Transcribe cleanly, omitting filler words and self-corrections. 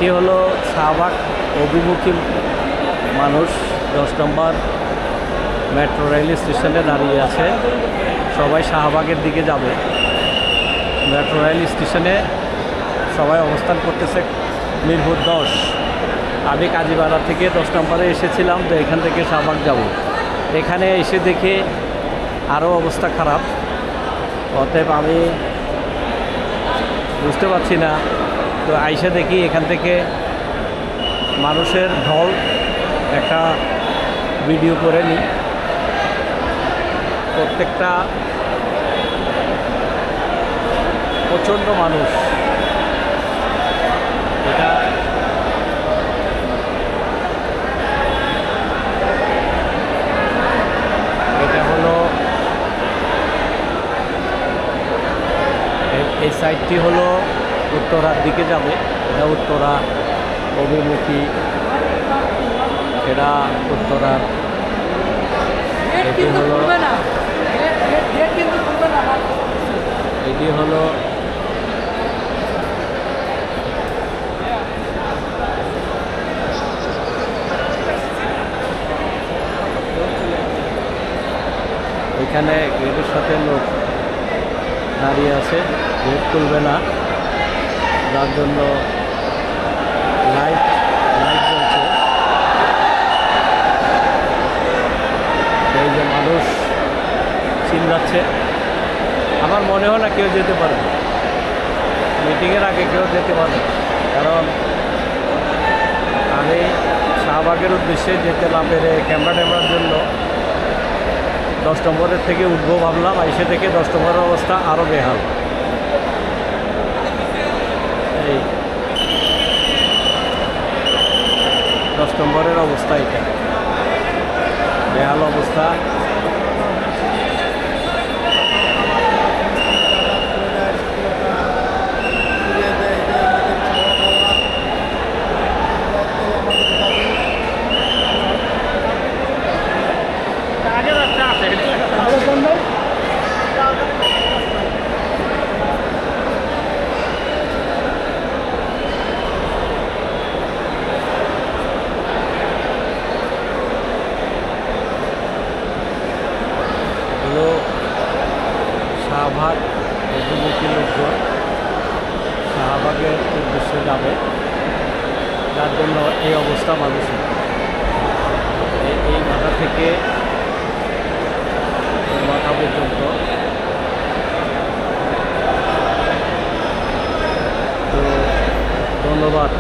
এটি হলো শাহবাগ অভিমুখী মানুষ 10 নম্বর মেট্রো রেল স্টেশনে দাঁড়িয়ে আছে। সবাই শাহবাগের দিকে যাবে। মেট্রো রেল স্টেশনে সবাই অবস্থান করতেছে মিরপুর 10। আমি কাজীপাড়া থেকে 10 নম্বরে এসেছিলাম, তো এখান থেকে শাহবাগ যাব। এখানে এসে দেখে আরও অবস্থা খারাপ। অতএব আমি বুঝতে পারছি না, তো আইসা দেখি এখান থেকে মানুষের ঢল। একটা ভিডিও করে নিই। প্রত্যেকটা প্রচণ্ড মানুষ। এটা হলো এই সাইডটি হলো উত্তরার দিকে যাবে। এটা উত্তরা অভিমুখী, এটা উত্তরার। এটি হলো এখানে গেটের সাথে লোক দাঁড়িয়ে আছে, গেট খুলবে না, যার জন্য লাইট জ্বলছে। এই যে মানুষ চিল্লাচ্ছে, আমার মনে হয় না কেউ যেতে পারবে। মিটিংয়ের আগে কেউ যেতে পারবে, কারণ আমি শাহবাগের উদ্দেশ্যে যেতে না পেরে ক্যামেরার জন্য 10 নম্বরের থেকে উঠবো ভাবলাম। এসে থেকে 10 নম্বরের অবস্থা আরও বেহাল। এই 10 নম্বরের অবস্থা, এটা বেহাল অবস্থা। শাহবাগ অভিমুখী লোকজন শাহবাগের উদ্দেশ্যে যাবে, যার জন্য এই অবস্থা মানুষের। এই মাথা থেকে মাথা পর্যন্ত। তো ধন্যবাদ।